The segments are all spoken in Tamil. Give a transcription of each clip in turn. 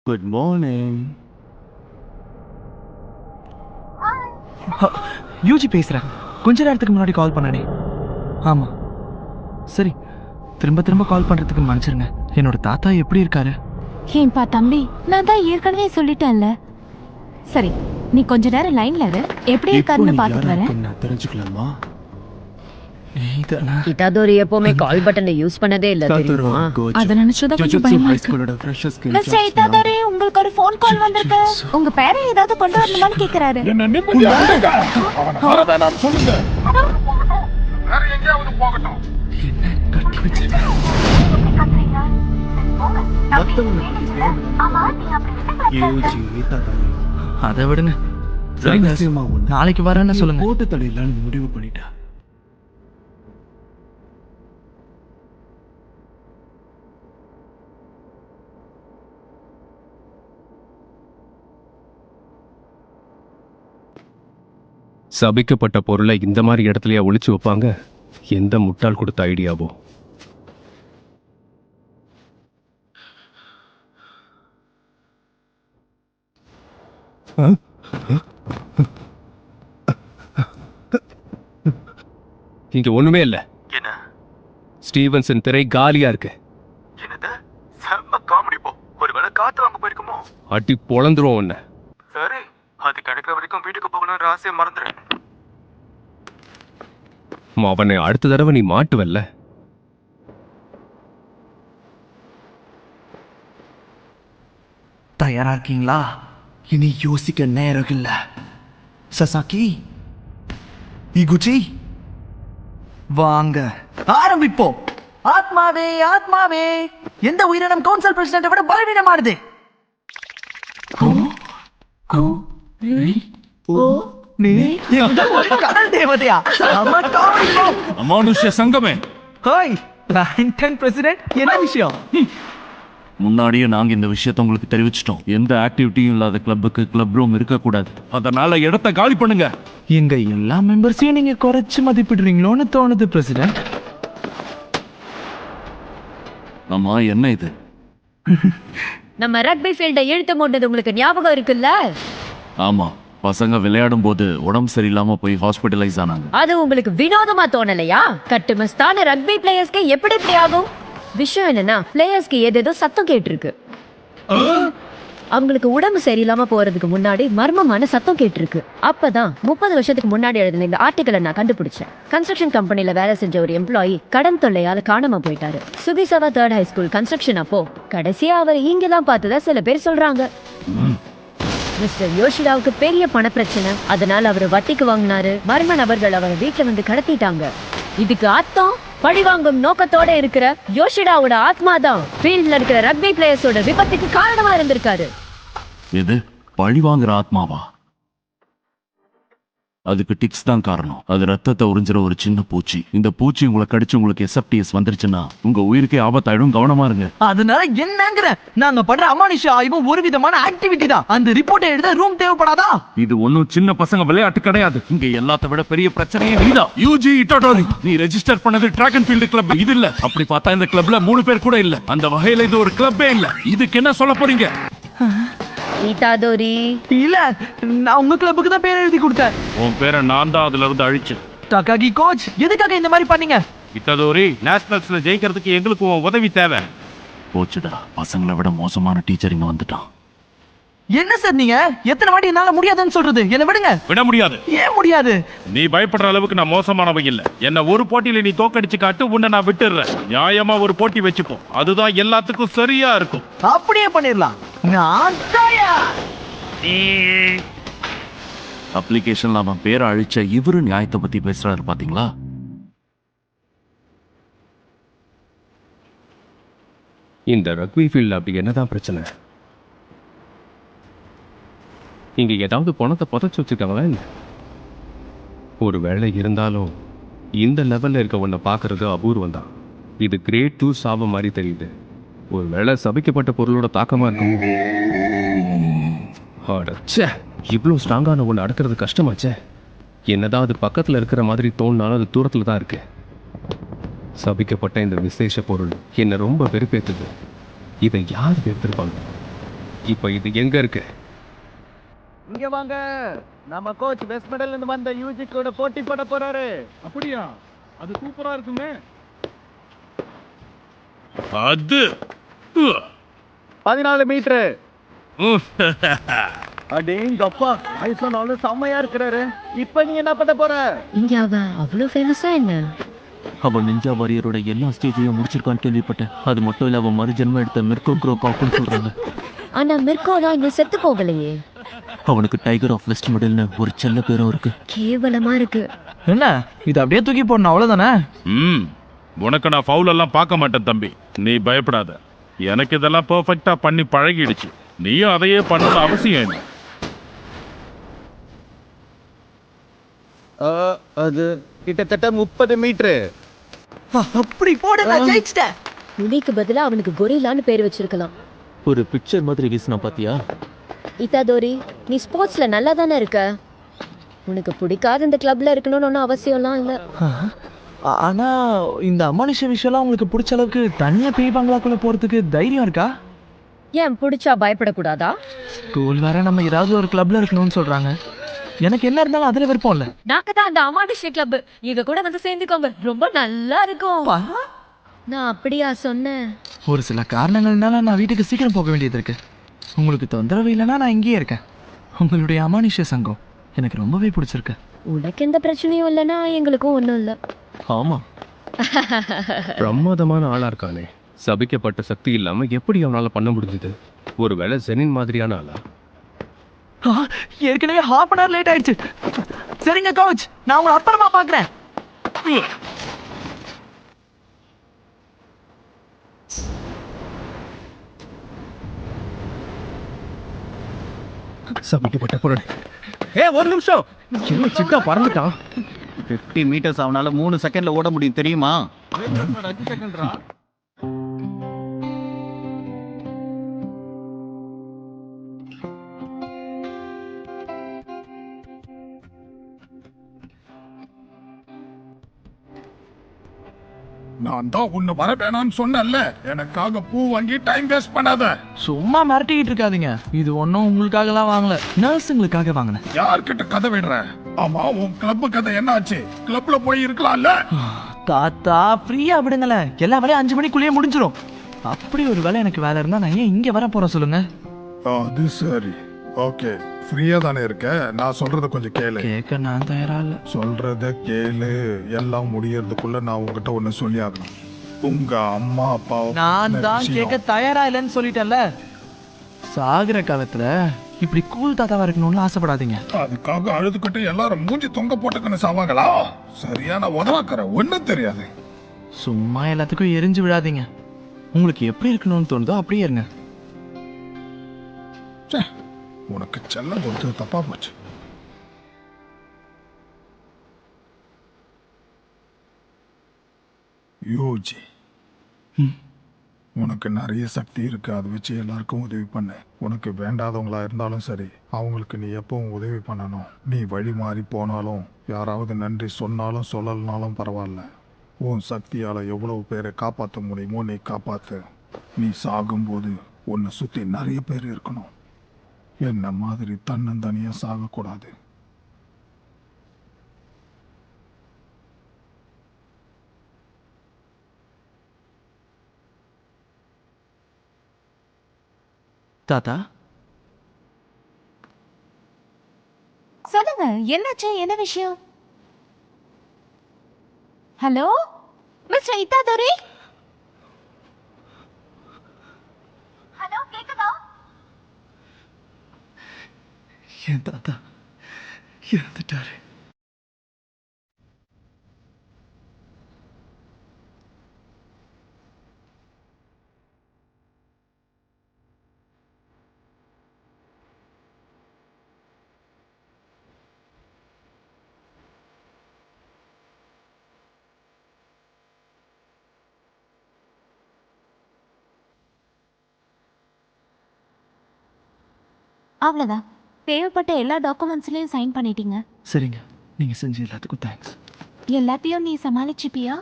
Good morning. யூஜி பேசுகிறேன். கொஞ்ச நேரத்துக்கு முன்னாடி கால் பண்ணனே. ஆமாம், சரி. திரும்ப திரும்ப கால் பண்ணுறதுக்கு மன்னிச்சிருங்க. என்னோட தாத்தா எப்படி இருக்காரு? ஏன்பா தம்பி, நான் தான் ஏற்கனவே சொல்லிட்டேன்ல. சரி, நீ கொஞ்ச நேரம் லைன்ல இரு. எப்படி இருக்காருன்னு பார்த்துட்டு வரேன். நான் தெரிஞ்சுக்கலாமா? இட்டாதோரி எப்பவுமே கால் பட்டனை யூஸ் பண்ணதே இல்ல தெரியுமா? அத நினைச்சதா கொஞ்சம் பயமா இருக்கு. மிஸ்டர் இட்டாதோரி, உங்களுக்கு ஒரு ஃபோன் கால் வந்திருக்கு. உங்க பேரை ஏதாவது கொண்டு வரணுமான்னு கேக்குறாரு. என்ன நிம்மதியா இருங்க. அவன வரத நான் சொல்லுங்க. வேற எங்கயாவது போகட்டும். அதை விடுங்க. நாளைக்கு வரேன்னு சொல்லுங்க. போட்டு தடையிலான்னு முடிவு பண்ணிட்டா. சபிக்கப்பட்ட பொருளை இந்த மாதிரி இடத்துலயா ஒளிச்சு வைப்பாங்க? எந்த முட்டாள் கொடுத்த ஐடியாவோ. இங்க ஒண்ணுமே இல்ல. ஸ்டீவன்சன் திரை காலியா இருக்கு. ஒருவேளை காத்து வாங்க போயிருக்குமோ? அடி பொழந்துரும் உன்ன. சரி, அது கிடைக்கிற வரைக்கும் வீட்டுக்கு போகணும். ராசியம் மறந்துரு. அவனை அடுத்த தடவை நீ மாட்டுவல்ல. தயாரா இருக்கீங்களா? இனி யோசிக்க நேரம் இல்ல. சசாக்கி, இகுச்சி, வாங்க ஆரம்பிப்போம். ஆத்மாவே ஆத்மாவே, எந்த உயிரினம் கவுன்சில் பிரசிடென்ட்டை விட பலவீனமானது? கடல் தேவதையா? அமானுஷ்ய சங்கமே, ஹாய் லாங்டன் பிரசிடென்ட், என்ன விஷயம்? முன்னாடியே நாங்க இந்த விஷயத்தை உங்களுக்கு தெரிவிச்சிட்டோம். எந்த ஆக்டிவிட்டியும் இல்லாத கிளப்புக்கு கிளப் ரூம் இருக்கக்கூடாது. அதனால இடத்தை காலி பண்ணுங்க. எங்க எல்லா மெம்பர்ஸையும் நீங்க குறைச்சு மதிப்பிடுறீங்களோன்னு தோணுது பிரசிடென்ட். ஆமா, என்ன இது? நம்ம ரக்பி ஃபீல்டை இழுத்து மூட்டது உங்களுக்கு ஞாபகம் இருக்குல்ல? ஆமா, பசங்க விளையாடும் போது உடம்பு சரியில்லாம போய் ஹாஸ்பிட்டலைஸ் ஆனாங்க. அது உங்களுக்கு வினோதமா தோணலையா? கட்டுமஸ்தான ரக்பி பிளேயர்ஸ்க்கு எப்படி இப்படி ஆகும்? விஷயம் என்னன்னா, பிளேயர்ஸ்க்கு ஏதேதோ சத்தம் கேட்டிருக்கு. அவங்களுக்கு உடம்பு சரியில்லாம போறதுக்கு முன்னாடி மர்மமான சத்தம் கேட்டிருக்கு. அப்பதான் 30 வருஷத்துக்கு முன்னாடி எழுதின இந்த ஆர்டிக்கலை நான் கண்டுபிடிச்சேன். கன்ஸ்ட்ரக்ஷன் கம்பெனில வேலை செஞ்ச ஒரு எம்ப்ளாயி கடன் தொல்லையால காணாம போயிட்டாரு. சுகிசவா 3rd ஹை ஸ்கூல் கன்ஸ்ட்ரக்ஷன் அப்போ கடைசியா அவர் இங்கெல்லாம் பார்த்ததா சில பேர் சொல்றாங்க. மிஸ்டர் யோஷிடாவுக்கு பெரிய பணப்பிரச்சனை. அதனால அவர் வட்டிக்கு வாங்கினாரு. மர்ம நபர்கள் அவரை வீட்டுல வந்து கடத்திட்டாங்க. இதுக்கு அர்த்தம், பழிவாங்கும் நோக்கத்தோட இருக்கிற யோஷிடாவோட ஆத்மா தான் ஃபீல்ட்ல இருக்கிற ரக்பி பிளேயர்ஸோட விபத்துக்கு காரணமா இருந்திருக்காரு. எது? பழி வாங்குற ஆத்மாவா? அதுக்கு டிக்ஸ் தான் காரணம். அது ரத்தத்தை உறிஞ்சிற ஒரு சின்ன பூச்சி. இந்த பூச்சி உங்களை கடிச்சு உங்களுக்கு எஸ்எஃப்டிஎஸ் வந்துருச்சுன்னா உங்க உயிருக்கே ஆபத்தாயிடும். கவனமா இருங்க. அதனால என்னங்கிற? நாங்க பண்ற அமானுஷ்ய ஆய்வும் ஒரு விதமான ஆக்டிவிட்டி தான். அந்த ரிப்போர்ட்டை எழுத ரூம் தேவைப்படாதா? இது ஒன்னும் சின்ன பசங்க விளையாட்டு கிடையாது. இங்க எல்லாத்த விட பெரிய பிரச்சனையே நீதான். யூஜி இட்டாடோரி, நீ ரெஜிஸ்டர் பண்ணது டிராக் அண்ட் ஃபீல்டு கிளப். இது இல்ல. அப்படி பார்த்தா இந்த கிளப்ல 3 பேர் கூட இல்ல. அந்த வகையில இது ஒரு கிளப்பே இல்ல. இதுக்கு என்ன சொல்ல போறீங்க? இட்டாதோரி, இல்ல, நான் உங்க கிளப்புக்கு தான் பேர் எழுதி கொடுத்தேன். உன் பேரை நான் தான் அதுல இருந்து அழிச்சேன். டகாகி கோச், எதுக்காக இந்த மாதிரி பண்ணீங்க? இட்டாதோரி, நேஷனல்ஸ்ல ஜெயிக்கிறதுக்கு எங்களுக்கு உன் உதவி தேவை. போச்சுடா, பசங்களை விட மோசமான டீச்சர் இங்க வந்துட்டான். என்ன சார் நீங்க? எத்தனை வாட்டி என்னால முடியாதுன்னு சொல்றது? என்ன விடுங்க. விட முடியாது. ஏன் முடியாது? நீ பயப்படுற அளவுக்கு நான் மோசமானவங்க இல்ல. என்ன ஒரு போட்டியில நீ தோக்கடிச்சு காட்டு, உன்னை நான் விட்டுடுறேன். நியாயமா ஒரு போட்டி வச்சுப்போம். அதுதான் எல்லாத்துக்கும் சரியா இருக்கும். அப்படியே பண்ணிடலாம். நான் தயார். அப்ளிகேஷன்ல அவன் பேரை அழிச்ச இவரு நியாயத்தை பத்தி பேசுறாரு பாத்தீங்களா? இந்த ரக்பி ஃபீல்ட்ல அப்படி என்னதான் பிரச்சனை? இங்க ஏதாவது பணத்தை புதைச்சு வச்சிருக்காங்களா என்ன? ஒரு வேலை இருந்தாலும் இந்த லெவல்ல இருக்க உன்னை பார்க்கறது அபூர்வம் தான். இது கிரேட் 2 சாபம் மாதிரி தெரியுது. ஒரு வேளை சபிக்கப்பட்ட பொருளோட தாக்கமா இருக்கும். அடச்சே, இவ்வளோ ஸ்ட்ராங்கான ஒன்று அடக்கிறது கஷ்டமாச்சே. என்னதான் அது பக்கத்தில் இருக்கிற மாதிரி தோணுனாலும் அது தூரத்தில் தான் இருக்கு. சபிக்கப்பட்ட இந்த விசேஷ பொருள் என்னை ரொம்ப வெறுப்பேற்றுது. இதை யார் எடுத்திருப்பாங்க? இப்போ இது எங்க இருக்கு? இங்க வாங்க, நம்ம கோச் வெஸ்ட் மெடல்ல இருந்து வந்த யூஜி கூட போட்டி போட போறாரு. அப்படியா? அது சூப்பரா இருக்குமே. அது 14 மீட்டர். அடேங்கப்பா, ஐசனாலும் செம்மையா இருக்கிறாரு. இப்ப நீ என்ன பண்ண போற? இங்க அவன் அவ்வளோ ஃபேமஸா என்ன? அவன் நிஞ்சா வாரியரோட எல்லா ஸ்டேஜையும் முடிச்சிருக்கான்னு கேள்விப்பட்டேன். அது மட்டும் இல்ல, அவன் மறுஜென்மம் எடுத்த மிர்கோ க்ரோ காக்குன்னு சொல்றாங்க. ஆனா மிர்கோலாம் இன்னும் செத்து போகலையே. அவனுக்கு டைகர் ஆஃப் வெஸ்ட் மிடில்னு ஒரு செல்ல பேரும் இருக்கு. கேவலமா இருக்கு. என்ன இது அப்படியே தூக்கி போடணும் அவ்வளவுதானே? உனக்கு நான் ஃபவுல் எல்லாம் பார்க்க மாட்டேன் தம்பி, நீ பயப்படாத. எனக்கு இதெல்லாம் பெர்ஃபெக்ட்டா பண்ணி பழகிடுச்சு. நீயும் அதையே பண்ணணும் அவசியம் இல்லை. அது கிட்டத்தட்ட 30 மீட்டர். அப்படி போட நான் ஜெயிச்சிட்டேன். புலிக்கு பதிலா அவனுக்கு கொரில்லான்னு பேர் வச்சிருக்கலாம். ஒரு பிக்சர் மாதிரி வீசினா பாத்தியா? இத்தாதோரி, நீ ஸ்போர்ட்ஸ்ல நல்லா தானே இருக்க. உனக்கு பிடிக்காத இந்த கிளப்ல இருக்கணும்னு ஒன்றும் அவசியம்லாம் இல்லை. ஆனா இந்த அமானுஷ விஷயம்லாம் உங்களுக்கு பிடிச்ச அளவுக்கு தனியா பேய் பங்களாக்குள்ள போறதுக்கு தைரியம் இருக்கா? ஏன் பிடிச்சா பயப்படக்கூடாதா? ஸ்கூல் வேற நம்ம ஏதாவது ஒரு கிளப்ல இருக்கணும்னு சொல்றாங்க. எனக்கு என்ன இருந்தாலும் அதுல விருப்பம் இல்ல. நாங்க தான் அந்த அமானுஷ கிளப், இங்க கூட வந்து சேர்ந்துக்கோங்க, ரொம்ப நல்லா இருக்கும். நான் அப்படியா சொன்னேன்? ஒரு சில காரணங்கள்னால நான் வீட்டுக்கு சீக்கிரம் போக வேண்டியது இருக்கு. உங்களுக்கு தொந்தரவு இல்லைன்னா நான் இங்கேயே இருக்கேன். உங்களுடைய அமானுஷ சங்கம் எனக்கு ரொம்பவே பிடிச்சிருக்கு. உனக்கு எந்த பிரச்சனையும் இல்லைன்னா எங்களுக்கும் ஒன்றும் இல்லை. ஆமா, பிரமாதமான ஆளா இருக்கானே. சபிக்கப்பட்ட சக்தி இல்லாம எப்படி அவனால பண்ண முடிஞ்சது? ஒருவேளை ஜெனின் மாதிரியான ஆளா? ஏற்கனவே ஹாஃப் அன் ஹவர் லேட் ஆயிடுச்சு. சரிங்க கோச், நான் உங்களை அப்புறமா பார்க்குறேன். சபிக்கப்பட்ட பொருள். ஒரு நிமிஷம். என்ன சிட்டா பறந்துட்டான். 50 மீட்டர்ஸ் அவனால 3 செகண்ட்ல ஓட முடியும் தெரியுமா? நான் தான் உன்னை வர வேணாம்னு சொன்னேன்ல, எனக்காக பூ வாங்கி டைம் வேஸ்ட் பண்ணாத. சும்மா மிரட்டிக்கிட்டு இருக்காதீங்க. இது ஒன்றும் உங்களுக்காகலாம் வாங்கல, நர்ஸுங்களுக்காக வாங்கினேன். யார்கிட்ட கதை விடுற? ஆமா, உன் கிளப் கதை என்ன ஆச்சு? கிளப்ல போய் இருக்கலாம்ல. தாத்தா ஃப்ரீயா விடுங்களேன், எல்லா வேலையும் 5 மணிக்குள்ளேயே முடிஞ்சிடும். அப்படி ஒரு வேலை எனக்கு வேலை இருந்தா நான் ஏன் இங்க வர போறேன் சொல்லுங்க? அது சரி, ஓகே. ஃப்ரீயா தானே இருக்க, நான் சொல்றத கொஞ்சம் கேளு. கேட்க நான் தயாரா இல்ல. சொல்றத கேளு. எல்லாம் முடியறதுக்குள்ள நான் உங்ககிட்ட ஒண்ணு சொல்லி ஆகணும். உங்க அம்மா அப்பா நான் தான் கேட்க தயாரா இல்லைன்னு சொல்லிட்டேன்ல. சாகுற காலத்துல இப்படி கூல் தாத்தாவா இருக்கணும்னு ஆசைப்படாதீங்க. அதுக்காக அழுதுகிட்டு எல்லாரும் மூஞ்சி தொங்க போட்டுக்கணும் சாவாங்களா? சரியான உதவாக்கற ஒண்ணும் தெரியாது. சும்மா எல்லாத்துக்கும் எரிஞ்சு விடாதீங்க. உங்களுக்கு எப்படி இருக்கணும்னு தோணுதோ அப்படியே இருங்க. உனக்கு செல்லம் கொடுத்தது தப்பா போச்சு. யோஜி, உனக்கு நிறைய சக்தி இருக்கு. அதை வச்சு எல்லாருக்கும் உதவி பண்ணு. உனக்கு வேண்டாதவங்களா இருந்தாலும் சரி, அவங்களுக்கு நீ எப்பவும் உதவி பண்ணணும். நீ வழி மாறி போனாலும், யாராவது நன்றி சொன்னாலும் சொல்லலனாலும் பரவாயில்ல. உன் சக்தியால எவ்வளவு பேரை காப்பாற்ற முடியுமோ நீ காப்பாத்து. நீ சாகும்போது உன்னை சுத்தி நிறைய பேர் இருக்கணும். என்ன மாதிரி தன்னந்தனியா சாகக்கூடாது. தாத்தா சொல்லுங்க, என்னாச்சு? என்ன விஷயம்? Hello mister இத்தாதோரி? ஹலோ, கேக்குதா? என் தாத்தா இறந்துட்டாரு. அவ்வளவுதான். தேவைப்பட்ட எல்லா டாக்குமெண்ட்ஸ்லயும் சைன் பண்ணிட்டீங்க. சரிங்க, நீங்க செஞ்ச எல்லாத்துக்கும் தேங்க்ஸ். எல்லாத்தையும் நீ சமாளிச்சுப்பியா?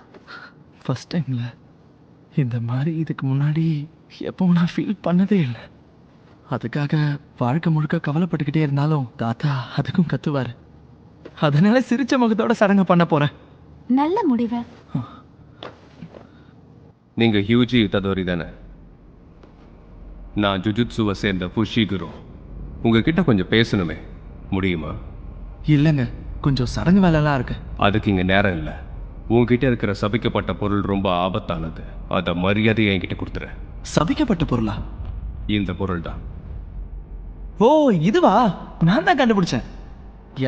ஃபர்ஸ்ட் டைம்ல இந்த மாதிரி இதுக்கு முன்னாடி எப்பவும் நான் ஃபீல் பண்ணதே இல்லை. அதுக்காக வாழ்க்கை முழுக்க கவலைப்பட்டுக்கிட்டே இருந்தாலும் தாத்தா அதுக்கும் கத்துவாரு. அதனால சிரிச்ச முகத்தோட சடங்கு பண்ண போறேன். நல்ல முடிவு. நீங்க ஹியூஜி இட்டடோரி தானே? நான் ஜுஜுட்சுவை சேர்ந்த ஃபுஷிகுரு. உங்ககிட்ட கொஞ்சம் பேசணுமே, முடியுமா? இல்லைங்க, கொஞ்சம் சடங்கு வேலைலாம் இருக்கு. அதுக்கு இங்கே நேரம் இல்லை. உங்ககிட்ட இருக்கிற சபிக்கப்பட்ட பொருள் ரொம்ப ஆபத்தானது. அதை மரியாதையை என்கிட்ட கொடுத்துரு. சபிக்கப்பட்ட பொருளா? இந்த பொருள் தான். ஓ இதுவா? நான் தான் கண்டுபிடிச்சேன்.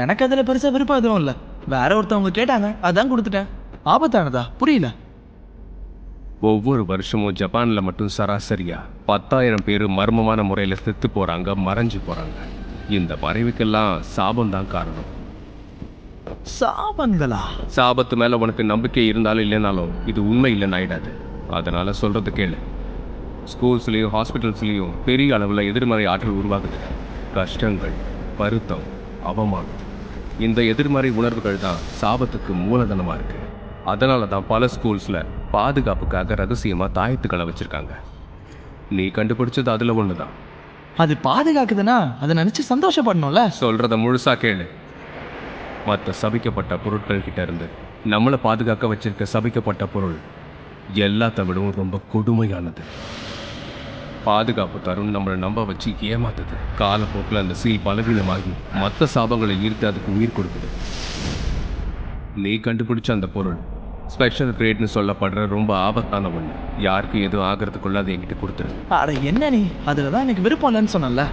எனக்கு அதில் பெருசா விருப்பம் எதுவும் இல்லை. வேற ஒருத்தவங்க கேட்டாங்க, அதான் கொடுத்துட்டேன். ஆபத்தானதா? புரியல. ஒவ்வொரு வருஷமும் ஜப்பானில் மட்டும் சராசரியா 10,000 பேர் மர்மமான முறையில் செத்து போகிறாங்க, மறைஞ்சு போகிறாங்க. இந்த மறைவுக்கெல்லாம் சாபம் தான் காரணம். சாபங்களா? சாபத்து மேலே உனக்கு நம்பிக்கை இருந்தாலும் இல்லைனாலும் இது உண்மை இல்லைன்னு ஆயிடாது. அதனால் சொல்கிறது கேளு. ஸ்கூல்ஸ்லேயும் ஹாஸ்பிட்டல்ஸ்லேயும் பெரிய அளவில் எதிர்மறை ஆற்றல் உருவாகுது. கஷ்டங்கள், வருத்தம், அவமானம், இந்த எதிர்மறை உணர்வுகள் தான் சாபத்துக்கு மூலதனமாக இருக்குது. அதனால தான் பல ஸ்கூல்ஸில் பாதுகாப்புக்காக ரகசியமாக தாயத்துக்களை வச்சுருக்காங்க. நீ கண்டுபிடிச்சது அதில் ஒன்று தான். அது பாதுகாக்குதுன்னா அதை நினச்சி சந்தோஷப்படணும்ல. சொல்கிறத முழுசாக கேளு. மற்ற சபிக்கப்பட்ட பொருட்கள் கிட்ட இருந்து நம்மளை பாதுகாக்க வச்சிருக்க சபிக்கப்பட்ட பொருள் எல்லாத்த விடவும் ரொம்ப கொடுமையானது. பாதுகாப்பு தரும் நம்மளை நம்ப வச்சு ஏமாத்துது. காலப்போக்கில் அந்த சீல் பலவீனமாகி மற்ற சாபங்களை ஈர்த்து அதுக்கு உயிர் கொடுக்குது. நீ கண்டுபிடிச்ச அந்த பொருள் ஸ்பெஷல் கிரேட்னு சொல்லப்படுற ரொம்ப ஆபத்தான ஒன்று. யாருக்கும் எதுவும் ஆகிறதுக்குள்ள அதை என்கிட்ட கொடுத்துரு. அட என்ன நீ, அதில் தான் எனக்கு விருப்பம் இல்லைன்னு சொன்னல.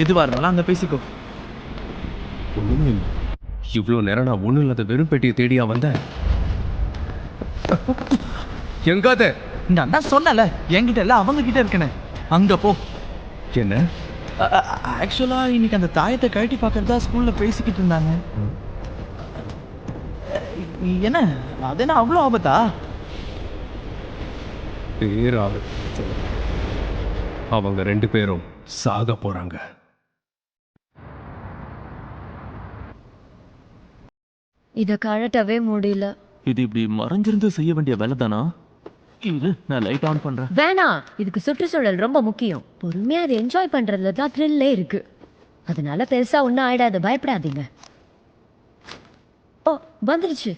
எதுவாக இருந்தாலும் அங்கே பேசிக்கோ. ஒன்றுமே இல்லை. இவ்வளோ நேரம் நான் ஒன்றும் இல்லாத வெறும் பெட்டியை தேடியா வந்தேன். எங்காத நான் தான் சொன்னல, என்கிட்ட இல்லை அவங்க கிட்ட இருக்கேன்னு. அங்கே போ. என்ன? ஆக்சுவலாக இன்னைக்கு அந்த தாயத்தை கழட்டி பார்க்கறதா ஸ்கூலில் பேசிக்கிட்டு இருந்தாங்க. என்ன அது என்ன அவ்வளோ ஆபத்தா? பேராபத்து. அவங்க 2 பேரும் சாக போறாங்க. இதை கழட்டவே முடியல. இது இப்படி மறைஞ்சிருந்து செய்ய வேண்டிய வேலை தானா? இது நான் லைட் ஆன் பண்றேன். வேணாம், இதுக்கு சுற்றுச்சூழல் ரொம்ப முக்கியம். பொறுமையா அதை என்ஜாய் பண்றதுல தான் த்ரில்லே இருக்கு. அதனால பெருசா ஒன்றும் ஆயிடாது, பயப்படாதீங்க. ஓ வந்துருச்சு.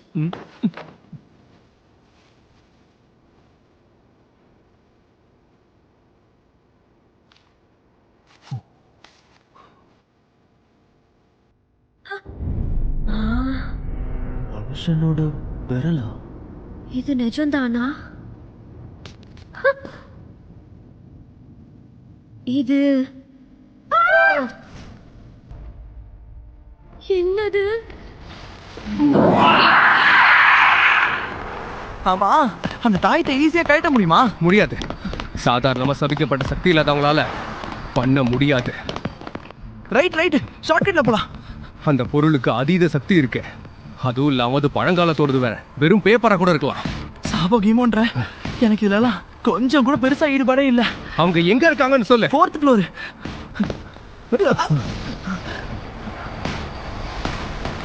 மனுஷனோட விரலா? இது நிஜம்தானா? இது என்னது? ஆமா, அந்த தாயத்தை ஈஸியாக கழட்ட முடியுமா? முடியாது. சாதாரணமாக சபிக்கப்பட்ட சக்தி இல்லாதவங்களால பண்ண முடியாது. ரைட் ஷார்ட்கட்ல போலாம். அந்த பொருளுக்கு அதீத சக்தி இருக்கு. அதுவும் இல்லாமல் அது பழங்காலத்தோடது வேற. வெறும் பேப்பராக கூட இருக்கலாம். சாபகீமோன்ற எனக்கு இதெல்லாம் கொஞ்சம் கூட பெருசா ஈடுபாடே இல்லை. அவங்க எங்க இருக்காங்கன்னு சொல்லு. 4th floor.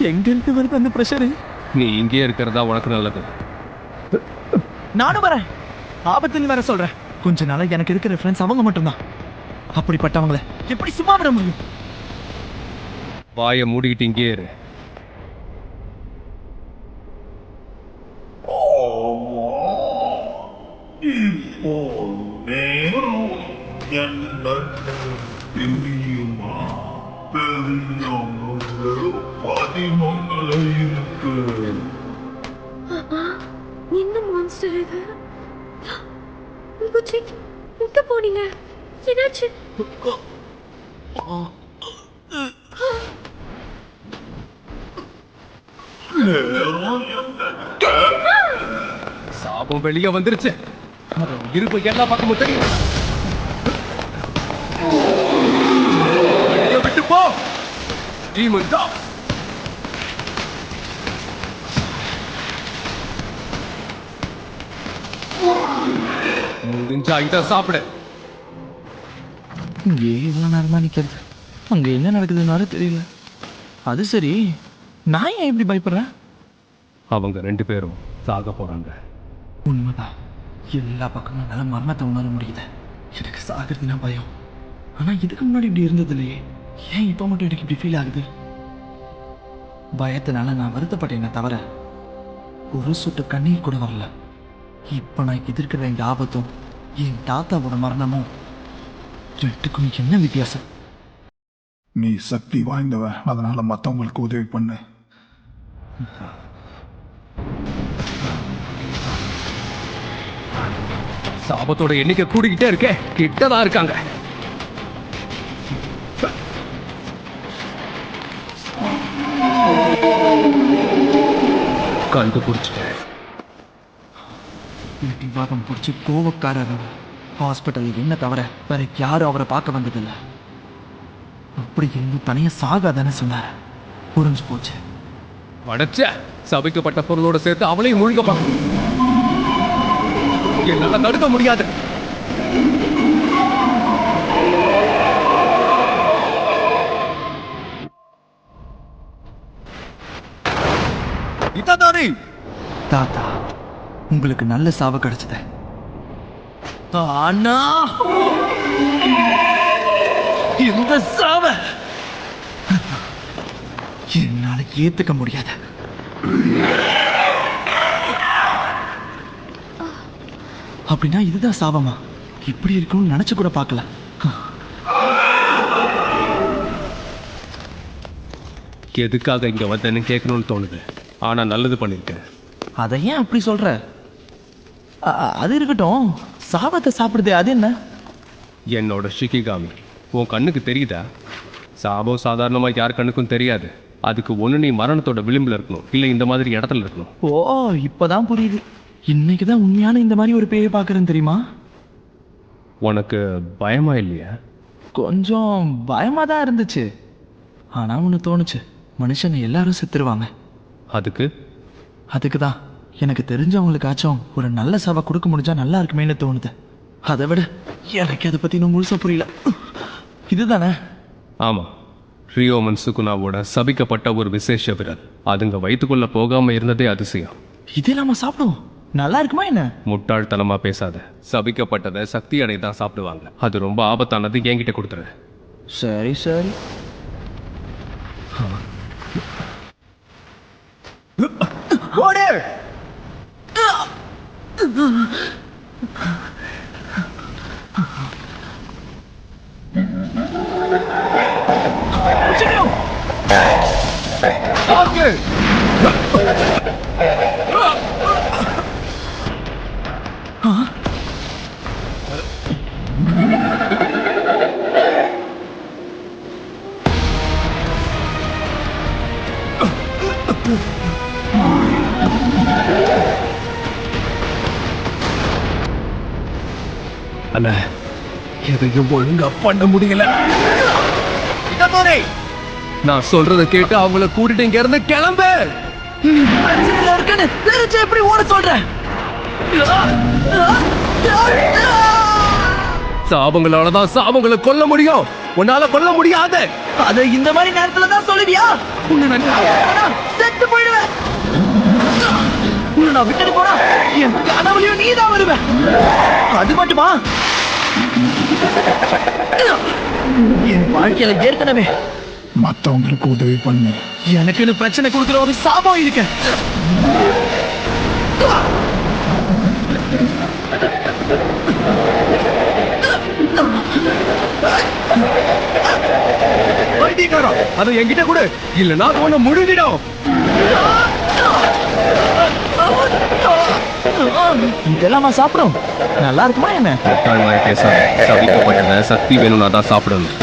எங்க இருந்து வருது அந்த ப்ரெஷரு? நீ இங்கே இருக்கிறதா உனக்கு நல்லது. நானும் வரேன். ஆபத்துன்னு வேற சொல்றேன். கொஞ்ச நாளைக்கு எனக்கு இருக்கிற ஃப்ரெண்ட்ஸ் அவங்க மட்டும்தான். அப்படிப்பட்டவங்கள எப்படி சும்மா விட முடியும்? வாயை மூடிக்கிட்டு இங்கே இரு. என்ன மான்ஸ்டர் இது? பூச்சி, எங்க போனீங்க? என்னாச்சு? சாபம் வெளியே வந்துருச்சு. இருப்பு எல்லா பக்கமும் தெரியும். வெளியே விட்டு போ. டீமன் தான். முடிஞ்சா இதை சாப்பிடு. இங்கே இவ்வளோ நேரமா நிற்கிறது. அங்கே என்ன நடக்குதுன்னாரு தெரியல. அது சரி, நான் ஏன் இப்படி பயப்படுறேன்? அவங்க 2 பேரும் சாக போறாங்க. உண்மைதான். எல்லா பக்கமும் நல்ல மரணத்தை உணர முடியுது. எனக்கு சாகிறதுனா பயம். ஆனா இதுக்கு முன்னாடி இப்படி இருந்தது இல்லையே. ஏன் இப்போ மட்டும் எனக்கு இப்படி ஃபீல் ஆகுது? பயத்தினால நான் வருத்தப்பட்டேனே தவிர ஒரு சொட்டு கண்ணீர் கூட வரல. இப்போ நான் எதிர்க்கிற இந்த ஆபத்தும் என் தாத்தாவோட மரணமும் ரெண்டுக்கும் என்ன வித்தியாசம்? நீ சக்தி வாய்ந்தவன், அதனால மற்றவங்களுக்கு உதவி பண்ணு. சாபத்தோட எண்ணிக்கை கூடிக்கிட்டே இருக்கே, கிட்டதான் இருக்காங்க. கண்டுபிடிச்சிட்டேன். விவாதம் பிடிச்சி கோவக்காரர் ஹாஸ்பிட்டல் என்ன தவிர வேற யாரும் அவரை பார்க்க வந்ததில்லை. அப்படி இன்னும் தனியாக சாகாதானே சொன்னார். புரிஞ்சு போச்சு. அடைச்ச சபிக்கப்பட்ட பொருளோட சேர்த்து அவளையும் முழுங்க பார்க்கணும். என்னால தடுக்க முடியாது. தாத்தா, உங்களுக்கு நல்ல சாவு கிடைச்சது. ஆனா இந்த சாவ என்னால ஏத்துக்க முடியாது. அப்படின்னா இதுதான் சாபமா? இப்படி இருக்கும்னு நினைச்சு கூட பார்க்கல. எதுக்காக இங்க வந்தேன்னு கேட்கணும்னு தோணுது. ஆனா நல்லது பண்ணிருக்கேன். அதை ஏன் அப்படி சொல்ற? அது இருக்கட்டும், சாபத்தை சாப்பிடுதே அது என்ன? என்னோட ஷிகிகாமி உன் கண்ணுக்கு தெரியுதா? சாபம் சாதாரணமா யார் கண்ணுக்கும் தெரியாது. அதுக்கு ஒண்ணு நீ மரணத்தோட விளிம்புல இருக்கணும், இல்லை இந்த மாதிரி இடத்துல இருக்கணும். ஓ, இப்பதான் புரியுது. இன்னைக்குதான் உண்மையான இந்த மாதிரி ஒரு பேயை பார்க்கறேன்னு தெரியுமா? உனக்கு பயமா இல்லையா? கொஞ்சம் பயமா தான் இருந்துச்சு. ஆனா ஒன்று தோணுச்சு, மனுஷங்க எல்லாரும் செத்துருவாங்க. அதுக்கு தான் எனக்கு தெரிஞ்சவங்களுக்காச்சும் ஒரு நல்ல சாவை கொடுக்க முடிஞ்சா நல்லா இருக்குமேன்னு தோணுது. அதை விட எனக்கு அதை பத்தி இன்னும் முழுசா புரியல. இதுதானே? ஆமா, ரியோமன் சுகுனாவோட சபிக்கப்பட்ட ஒரு விசேஷ விரல். அதுங்க வயிற்றுக்குள்ள போகாம இருந்ததே அதிசயம். இதே நாம சாப்பிடுவோம். நல்லா இருக்குமா என்ன? முட்டாள்தனமா பேசாத. சபிக்கப்பட்டதை சக்தி அடை தான் சாப்பிடுவாங்க. அது ரொம்ப ஆபத்தானது. என்கிட்ட கொடுத்துரு. சரி சரி. ஓடு. அண்ணா, எதையும் ஒழுங்கா பண்ண முடியல. நான் சொல்றத கேட்டு அவங்கள கூட்டிட்டு இங்க இருந்து கிளம்பு. எப்படி ஓட சொல்றேன்? சாபங்களோடதான் சாபங்களை கொல்ல முடியும், உன்னால கொல்ல முடியாது. அதை இந்த மாதிரி நேரத்துல தான் சொல்லுவியா? செத்து போயிடுவேன். நான் விட்டுட்டு போனா என் கனவுலையும் நீ தான் வருவ. அது மட்டுமா, என் வாழ்க்கையில ஏற்கனவே மற்றவங்களுக்கு உதவி பண்ணு. எனக்குன்னு பிரச்சனை கொடுக்குற ஒரு சாபம் இருக்கு. அதை என்கிட்ட கூட இல்லைன்னா உன்னை முழுகிடும். இதெல்லாமா சாப்பிடும்? நல்லா இருக்குமா என்ன? சபிக்கப்பட்டத சக்தி வேணும்னா தான் சாப்பிடணும்.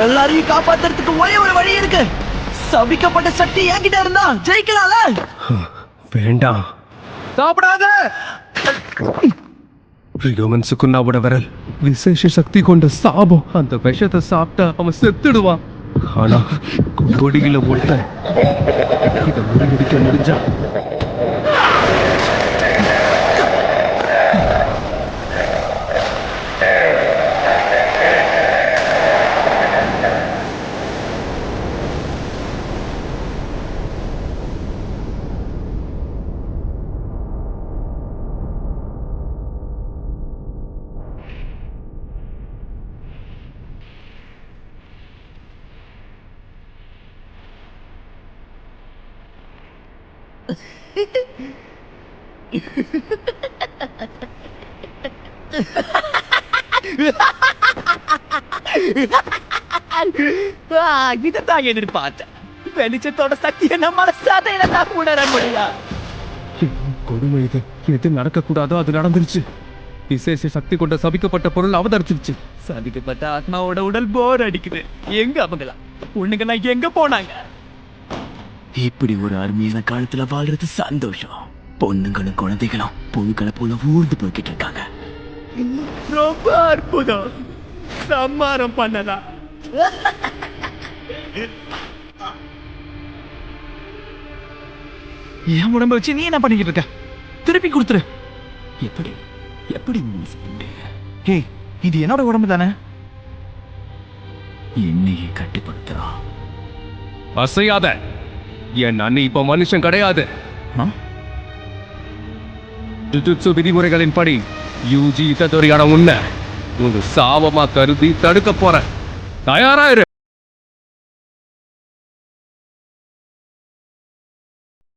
எல்லாரையும் காப்பாத்துறதுக்கு ஒரே ஒரு வழி இருக்கு. சபிக்கப்பட்ட சக்தி என்கிட்ட இருந்தா ஜெயிக்கலாம்ல? வேண்டாம், சாப்பிடாத. ரியோமன் சுகுனாவோட விரல் விசேஷ சக்தி கொண்ட சாபம். அந்த விஷத்தை சாப்பிட்டா அவன் செத்துடுவான். ஆனா கொடியில ஒட்ட இதை முறியடிக்க முடிஞ்சா இதைத்தான் எதிர்பார்த்தேன். வெளிச்சத்தோட சக்தியை நம்மால சாதையில தான் உணர முடியாது. கொடுமை இது. எது நடக்கக்கூடாதோ அது நடந்துருச்சு. விசேஷ சக்தி கொண்ட சபிக்கப்பட்ட பொருள் அவதரிச்சிருச்சு. சதிக்கப்பட்ட ஆத்மாவோட உடல் போர் அடிக்குது. எங்க அவங்களா பொண்ணுங்க எங்க போனாங்க? இப்படி ஒரு அருமையான காலத்துல வாழ்றது சந்தோஷம். பொண்ணுங்களும் குழந்தைகளும் பொண்ணுகளை போல ஊர்ந்து போய்கிட்டு இருக்காங்க. ரொம்ப அற்புதம். சம்மாரம் பண்ணலாம். என் உடம்ப வச்சு நீ என்ன பண்ணிக்கிட்டு இருக்க? திருப்பி கொடுத்துரு. எப்படி எப்படி ஹேய், இது என்னோட உடம்பு தானே? என்னையே கட்டுப்படுத்துறான். அசையாத. என் அண்ணி இப்ப மனுஷன் கிடையாது. ஜுஜுட்சு விதிமுறைகளின் படி யூஜி இட்டதொரியான உன்னை ஒரு சாபமா கருதி தடுக்க போற. தயாரா இரு.